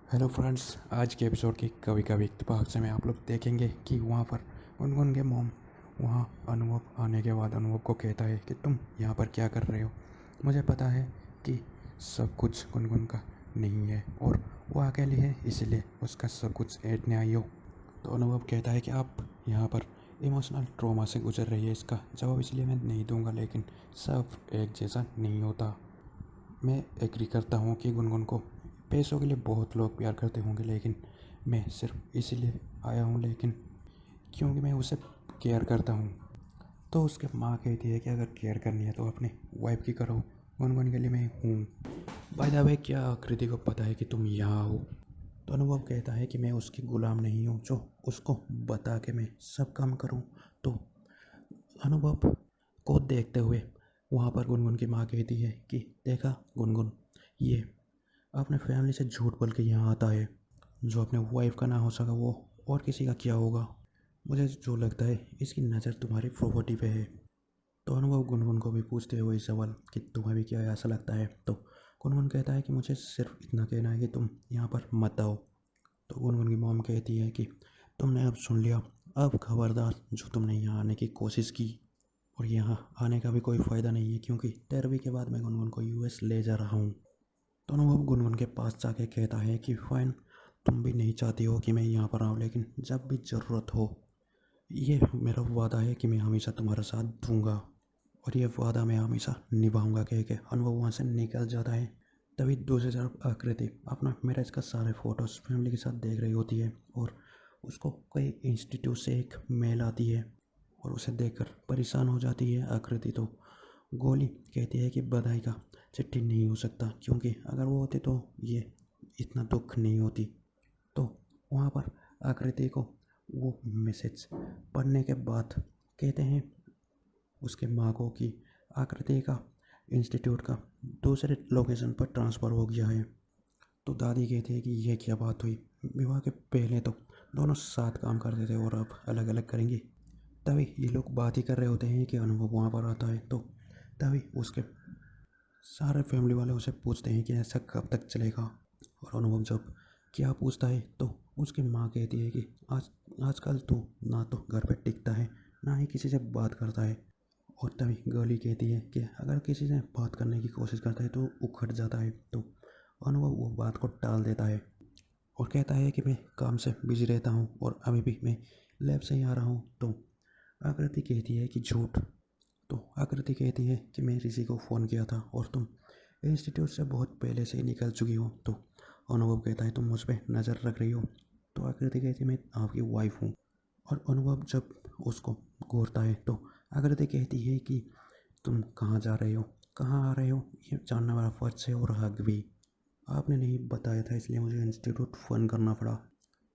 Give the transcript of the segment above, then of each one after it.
Hello friends, आज के episode की कभी कभी इत्तेफाक से में आप लोग देखेंगे कि वहाँ पर गुनगुन के मॉम वहाँ अनुभव आने के बाद अनुभव को कहता है कि तुम यहाँ पर क्या कर रहे हो। मुझे पता है कि सब कुछ गुनगुन का नहीं है और वो अकेली है, इसीलिए उसका सब कुछ ऐंठने आई हो। तो अनुभव कहता है कि आप यहाँ पर इमोशनल ट्रॉमा से गुजर रही है। इसका जवाब इसलिए मैं नहीं दूंगा, लेकिन सब एक जैसा नहीं होता। मैं एग्री करता हूँ कि गुनगुन को पैसों के लिए बहुत लोग प्यार करते होंगे, लेकिन मैं सिर्फ इसीलिए आया हूँ, लेकिन क्योंकि मैं उसे केयर करता हूँ। तो उसके माँ कहती है कि अगर केयर करनी है तो अपनी वाइफ की करो, गुनगुन के लिए मैं हूँ। बाय द वे, क्या आकृति को पता है कि तुम यहाँ हो? तो अनुभव कहता है कि मैं उसकी गुलाम नहीं हूँ जो उसको बता के मैं सब काम करूँ। तो अनुभव को देखते हुए वहाँ पर गुनगुन की माँ कहती है कि देखा गुनगुन, ये अपने फैमिली से झूठ बोल के यहाँ आता है। जो अपने वाइफ का ना हो सका वो और किसी का क्या होगा। मुझे जो लगता है इसकी नज़र तुम्हारी प्रॉपर्टी पे है। तो अनुभव गुनगुन को भी पूछते हुए सवाल कि तुम्हें भी क्या ऐसा लगता है। तो गुनगुन कहता है कि मुझे सिर्फ इतना कहना है कि तुम यहाँ पर मत आओ। तो गुनगुन की मॉम कहती है कि तुमने अब सुन लिया, अब खबरदार जो तुमने यहाँ आने की कोशिश की, और यहाँ आने का भी कोई फ़ायदा नहीं है, क्योंकि 13वीं के बाद मैं गुनगुन को यूएस ले जा रहा हूँ। तो अनुभव गुनगुन के पास जाके कहता है कि फाइन, तुम भी नहीं चाहती हो कि मैं यहाँ पर आऊँ, लेकिन जब भी ज़रूरत हो, ये मेरा वादा है कि मैं हमेशा तुम्हारा साथ दूंगा, और ये वादा मैं हमेशा निभाऊंगा। कह के अनुभव वहाँ से निकल जाता है। तभी दूसरी तरफ आकृति अपना मैरिज का सारे फोटोज़ फैमिली के साथ देख रही होती है, और उसको कई इंस्टीट्यूट से एक मेल आती है और उसे देखकर परेशान हो जाती है आकृति। तो गोली कहती है कि बधाई का चिट्ठी नहीं हो सकता, क्योंकि अगर वो होती तो ये इतना दुख नहीं होती। तो वहाँ पर आकृति को वो मैसेज पढ़ने के बाद कहते हैं उसके माँ को कि आकृति का इंस्टीट्यूट का दूसरे लोकेशन पर ट्रांसफ़र हो गया है। तो दादी कहती है कि यह क्या बात हुई, विवाह के पहले तो दोनों साथ काम करते थे और अब अलग अलग करेंगे। तभी ये लोग बात ही कर रहे होते हैं कि अनुभव वहाँ पर आता है। तो तभी उसके सारे फैमिली वाले उसे पूछते हैं कि ऐसा कब तक चलेगा। और अनुभव जब क्या पूछता है तो उसकी माँ कहती है कि आज आजकल तो ना तो घर पे टिकता है, ना ही किसी से बात करता है। और तभी गर्ली कहती है कि अगर किसी से बात करने की कोशिश करता है तो उखड़ जाता है। तो अनुभव वो बात को टाल देता है और कहता है कि मैं काम से बिजी रहता हूँ और अभी भी मैं लैब से ही आ रहा हूँ। तो आकृति कहती है कि झूठ। तो आकृति कहती है कि मैं ऋषि को फ़ोन किया था और तुम इंस्टीट्यूट से बहुत पहले से ही निकल चुकी हो। तो अनुभव कहता है तुम मुझ पर नज़र रख रही हो। तो आकृति कहती है मैं आपकी वाइफ हूँ। और अनुभव जब उसको घूरता है तो आकृति कहती है कि तुम कहाँ जा रहे हो, कहाँ आ रहे हो, ये जानना मेरा फ़र्ज है और हक भी। आपने नहीं बताया था इसलिए मुझे इंस्टीट्यूट फ़ोन करना पड़ा।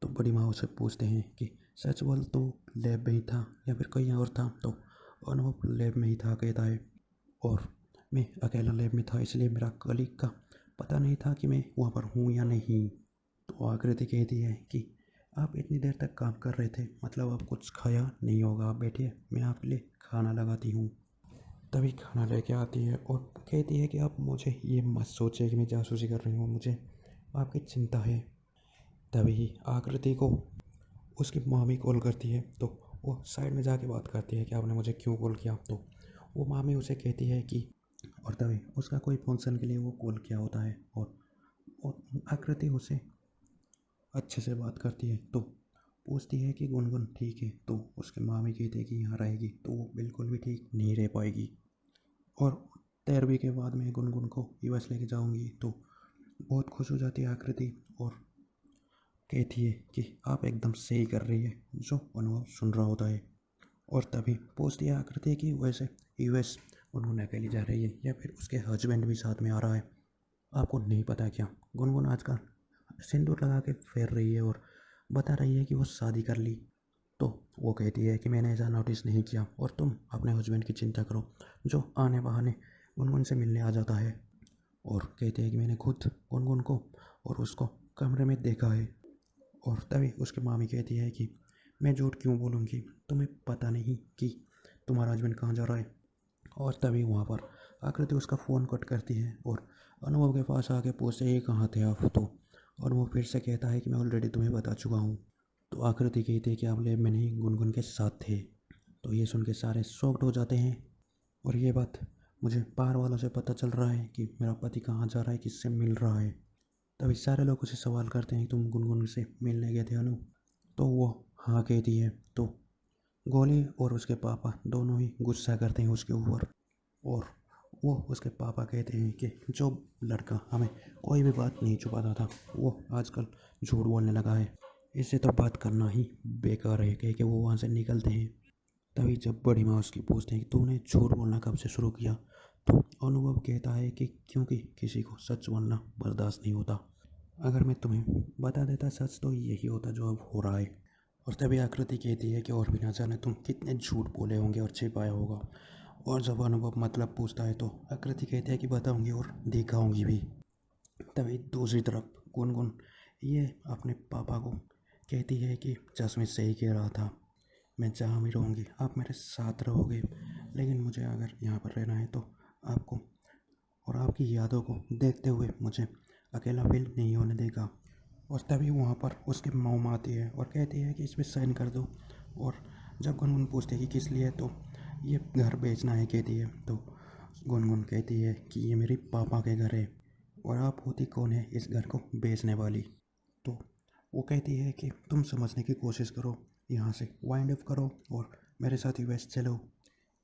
तो बड़ी माँ उसे पूछते हैं कि सच बोल, तो लैब में ही था या फिर कहीं और था? तो अनुभव लैब में ही था कहता है, और मैं अकेला लैब में था, इसलिए मेरा कलीग का पता नहीं था कि मैं वहाँ पर हूँ या नहीं। तो आकृति कहती है कि आप इतनी देर तक काम कर रहे थे, मतलब आप कुछ खाया नहीं होगा, आप बैठिए मैं आपके लिए खाना लगाती हूँ। तभी खाना लेके आती है और कहती है कि आप मुझे ये मत सोचिए कि मैं जासूसी कर रही हूँ, मुझे आपकी चिंता है। तभी आकृति को उसकी मामी कॉल करती है। तो वो साइड में जाके बात करती है कि आपने मुझे क्यों कॉल किया। तो वो मामी उसे कहती है कि, और तभी उसका कोई फंक्शन के लिए वो कॉल किया होता है, और आकृति उसे अच्छे से बात करती है। तो पूछती है कि गुनगुन ठीक है? तो उसके मामी कहती है कि यहाँ रहेगी, तो वो बिल्कुल भी ठीक नहीं रह पाएगी। और 13वीं के बाद मैं गुनगुन को यूएस लेके जाऊंगी। तो बहुत खुश हो जाती है आकृति और कहती है कि आप एकदम सही कर रही है, जो अनुभव सुन रहा होता है। और तभी पूछती है आकृति कि वैसे यूएस गुनगुन अकेली जा रही है या फिर उसके हस्बैंड भी साथ में आ रहा है? आपको नहीं पता क्या, गुनगुन आजकल सिंदूर लगा के फेर रही है और बता रही है कि वो शादी कर ली। तो वो कहती है कि मैंने ऐसा नोटिस नहीं किया और तुम अपने हस्बैंड की चिंता करो, जो आने बहाने गुनगुन से मिलने आ जाता है। और कहती है कि मैंने खुद गुनगुन को और उसको कमरे में देखा है। और तभी उसकी मामी कहती है कि मैं झूठ क्यों बोलूँगी, तुम्हें पता नहीं कि तुम्हारा हस्बैंड कहाँ जा रहा है। और तभी वहाँ पर आकृति उसका फ़ोन कट करती है और अनुभव के पास आके पूछते हैं कहाँ थे आप? तो और वो फिर से कहता है कि मैं ऑलरेडी तुम्हें बता चुका हूँ। तो आकृति कहती है कि आप लैब में नहीं गुनगुन के साथ थे। तो ये सुन के सारे शॉक्ड हो जाते हैं। और ये बात मुझे बाहर वालों से पता चल रहा है कि मेरा पति कहाँ जा रहा है, किससे मिल रहा है। तभी सारे लोग उसे सवाल करते हैं, तुम गुनगुन से मिलने गए थे अनु? तो वो हाँ कहती है। तो गोली और उसके पापा दोनों ही गुस्सा करते हैं उसके ऊपर। और वो उसके पापा कहते हैं कि जो लड़का हमें कोई भी बात नहीं छुपाता था वो आजकल झूठ बोलने लगा है, इससे तो बात करना ही बेकार है। कह के वो वहाँ से निकलते हैं। तभी जब बड़ी माँ उसकी पूछते हैं कि तूने झूठ बोलना कब से शुरू किया, तो अनुभव कहता है कि क्योंकि किसी को सच बोलना बर्दाश्त नहीं होता। अगर मैं तुम्हें बता देता सच तो यही होता जो अब हो रहा है। और तभी आकृति कहती है कि और भी ना जाने तुम कितने झूठ बोले होंगे और छिपाया होगा। और जब अनुभव मतलब पूछता है तो आकृति कहती है कि बताऊंगी और दिखाऊंगी भी। तभी दूसरी तरफ गुनगुन ये अपने पापा को कहती है कि जसमीत सही कह रहा था, मैं जहाँ भी रहूँगी आप मेरे साथ रहोगे, लेकिन मुझे अगर यहाँ पर रहना है तो आपको और आपकी यादों को देखते हुए मुझे अकेला फील नहीं होने देगा। और तभी वहाँ पर उसकी मॉम आती है और कहती है कि इस पर साइन कर दो। और जब गुनगुन पूछती है कि किस लिए, तो ये घर बेचना है कहती है। तो गुनगुन कहती है कि ये मेरे पापा के घर है और आप होती कौन है इस घर को बेचने वाली। तो वो कहती है कि तुम समझने की कोशिश करो, यहाँ से वाइंड अप करो और मेरे साथ यूएस चलो।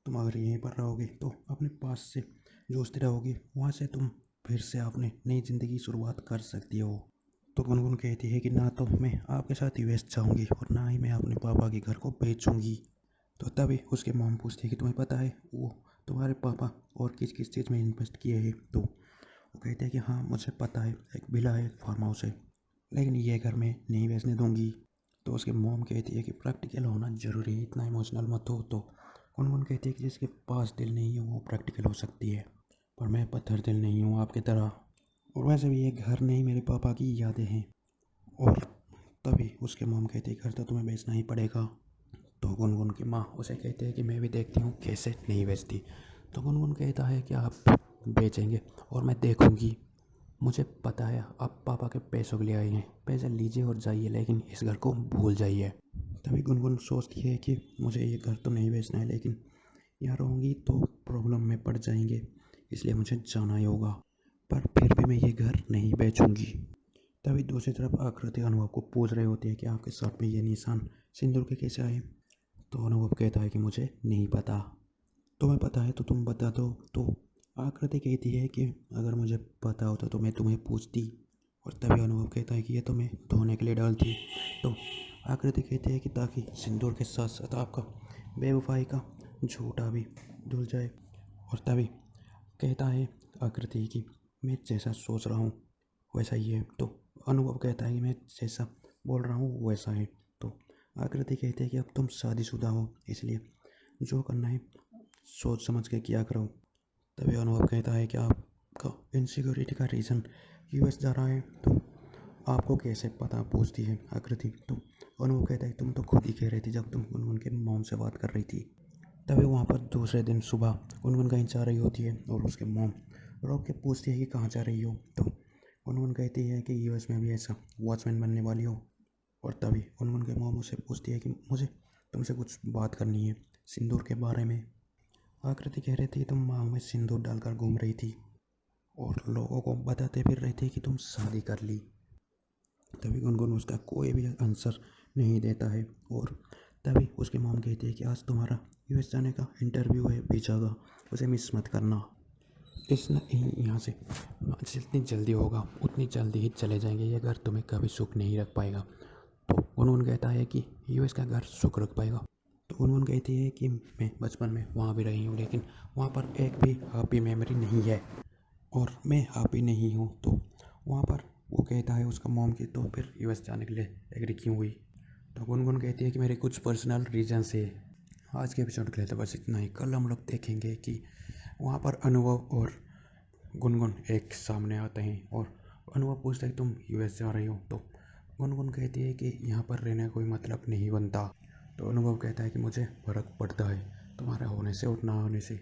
तुम अगर यहीं पर रहोगे तो अपने पास से जूझती रहोगी, वहाँ से तुम फिर से अपनी नई ज़िंदगी शुरुआत कर सकती हो। तो गुनगुन कहती है कि ना तो मैं आपके साथ यूएस जाऊँगी और ना ही मैं अपने पापा के घर को बेचूँगी। तो तभी उसके मॉम पूछती है कि तुम्हें पता है वो तुम्हारे पापा और किस किस चीज़ में इन्वेस्ट किए हैं। तो वो कहते हैं कि हाँ मुझे पता है, एक विला है, एक फार्म हाउस है, लेकिन ये घर मैं नहीं बेचने दूंगी। तो उसकी मॉम कहती है कि प्रैक्टिकल होना ज़रूरी है, इतना इमोशनल मत हो। तो गुनगुन कहती है कि जिसके पास दिल नहीं है वो प्रैक्टिकल हो सकती है, पर मैं पत्थर दिल नहीं हूँ आपकी तरह। और वैसे भी ये घर नहीं मेरे पापा की यादें हैं। और तभी उसके मॉम कहती है घर तो तुम्हें बेचना ही पड़ेगा। तो गुनगुन की माँ उसे कहते हैं कि मैं भी देखती हूँ कैसे नहीं बेचती। तो गुनगुन कहता है कि आप बेचेंगे और मैं देखूंगी। मुझे पता है आप पापा के पैसों के लिए आए हैं, पैसे लीजिए और जाइए, लेकिन इस घर को भूल जाइए। तभी गुनगुन सोचती है कि मुझे ये घर तो नहीं बेचना है, लेकिन यहाँ रहूँगी तो प्रॉब्लम में पड़ जाएंगे, इसलिए मुझे जाना ही होगा। पर फिर भी मैं ये घर नहीं बेचूंगी। तभी दूसरी तरफ आकृति अनुभव को पूछ रहे होती है कि आपके शर्ट में ये निशान सिंदूर के कैसे आए। तो अनुभव कहता है कि मुझे नहीं पता। तुम्हें पता है तो तुम बता दो। तो आकृति कहती है कि अगर मुझे पता होता तो मैं तुम्हें पूछती। और तभी अनुभव कहता है कि ये तो मैं धोने के लिए डालती। तो आकृति कहती है कि ताकि सिंदूर के साथ साथ आपका बेवफाई का झूठा भी धुल जाए। और तभी कहता है आकृति कि मैं जैसा सोच रहा हूँ वैसा ही है। तो अनुभव कहता है कि मैं जैसा बोल रहा हूँ वैसा है। तो आकृति कहती है कि अब तुम शादीशुदा हो, इसलिए जो करना है सोच समझ के किया करो। तभी अनुभव कहता है कि आपका इनसिक्योरिटी का रीज़न यूएस जा रहा है, तो आपको कैसे पता, पूछती है आकृति। तो अनुभव कहता है तुम तो खुद ही कह रही थी जब तुम गुनगुन के मॉम से बात कर रही थी। तभी वहाँ पर दूसरे दिन सुबह गुनगुन कहीं जा रही होती है और उसके मॉम रोक के पूछती है कि कहाँ जा रही हो। तो गुनगुन कहती है कि यूएस में भी ऐसा वॉचमैन बनने वाली हो। और तभी गुनगुन के मॉम उसे पूछती है कि मुझे तुमसे कुछ बात करनी है सिंदूर के बारे में। आकृति कह रही थी तुम मांग में सिंदूर डालकर घूम रही थी और लोगों को बताते फिर रही थी कि तुम शादी कर ली। तभी गुनगुन उसका कोई भी आंसर नहीं देता है। और तभी उसकी मॉम कहती है कि आज तुम्हारा यूएस जाने का इंटरव्यू है वीज़ा का, उसे मिस मत करना। यहाँ से जितनी जल्दी होगा उतनी जल्दी ही चले जाएंगे, ये घर तुम्हें कभी सुख नहीं रख पाएगा। तो गुनगुन कहता है कि यूएस का घर सुख रख पाएगा। तो गुनगुन कहती है कि मैं बचपन में वहाँ भी रही हूँ, लेकिन वहाँ पर एक भी हैप्पी मेमोरी नहीं है और मैं हैप्पी नहीं हूँ। तो वहाँ पर वो कहता है उसका मॉम की तो फिर यूएस जाने के लिए एग्री क्यों हुई। तो गुनगुन कहती है कि मेरे कुछ पर्सनल रीजन से। आज के एपिसोड के लिए तो बस इतना ही। कल हम लोग देखेंगे कि वहाँ पर अनुभव और गुनगुन एक सामने आते हैं और अनुभव पूछता है तुम यूएस जा रही हो। तो गुनगुन कहती है कि यहाँ पर रहने का कोई मतलब नहीं बनता। तो अनुभव कहता है कि मुझे फ़र्क पड़ता है तुम्हारे होने से और ना होने से।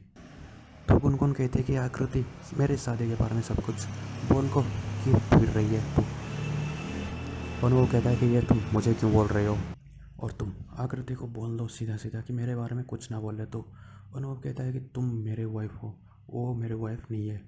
तो गुनगुन कहती है कि आकृति मेरे शादी के बारे में सब कुछ बोल को क्यों फिर रही है। तो अनुभव कहता है कि ये तुम मुझे क्यों बोल रहे हो, और तुम आकृति को बोल दो सीधा सीधा कि मेरे बारे में कुछ ना बोले। तो अनुभव कहता है कि तुम मेरे वाइफ हो, वो मेरे वाइफ नहीं है।